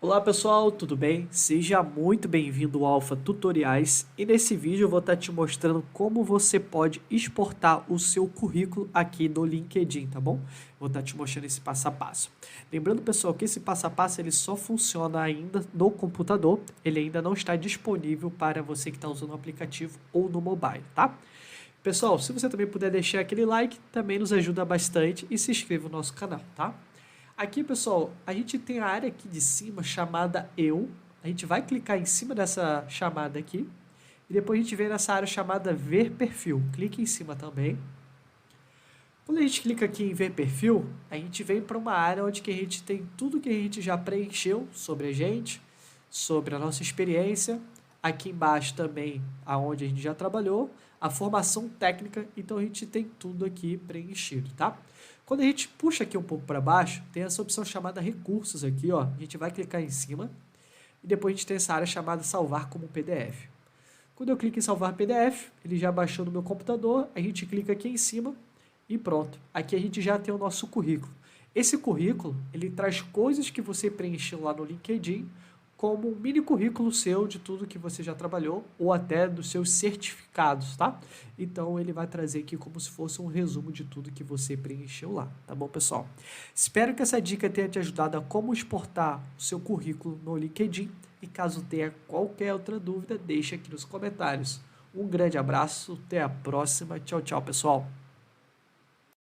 Olá pessoal, tudo bem? Seja muito bem-vindo ao Alpha Tutoriais e nesse vídeo eu vou estar te mostrando como você pode exportar o seu currículo aqui no LinkedIn, tá bom? Vou estar te mostrando esse passo a passo. Lembrando pessoal que esse passo a passo ele só funciona ainda no computador, ele ainda não está disponível para você que está usando o aplicativo ou no mobile, tá? Pessoal, se você também puder deixar aquele like, também nos ajuda bastante e se inscreva no nosso canal, tá? Aqui, pessoal, a gente tem a área aqui de cima chamada Eu. A gente vai clicar em cima dessa chamada aqui. E depois a gente vem nessa área chamada Ver Perfil. Clique em cima também. Quando a gente clica aqui em Ver Perfil, a gente vem para uma área onde que a gente tem tudo que a gente já preencheu sobre a gente, sobre a nossa experiência. Aqui embaixo também, aonde a gente já trabalhou, a formação técnica. Então a gente tem tudo aqui preenchido, tá? Quando a gente puxa aqui um pouco para baixo, tem essa opção chamada Recursos aqui, ó. A gente vai clicar em cima e depois a gente tem essa área chamada Salvar como PDF. Quando eu clico em Salvar PDF, ele já baixou no meu computador, a gente clica aqui em cima e pronto. Aqui a gente já tem o nosso currículo. Esse currículo, ele traz coisas que você preencheu lá no LinkedIn, como um mini currículo seu de tudo que você já trabalhou, ou até dos seus certificados, tá? Então, ele vai trazer aqui como se fosse um resumo de tudo que você preencheu lá, tá bom, pessoal? Espero que essa dica tenha te ajudado a como exportar o seu currículo no LinkedIn, e caso tenha qualquer outra dúvida, deixe aqui nos comentários. Um grande abraço, até a próxima, tchau, tchau, pessoal!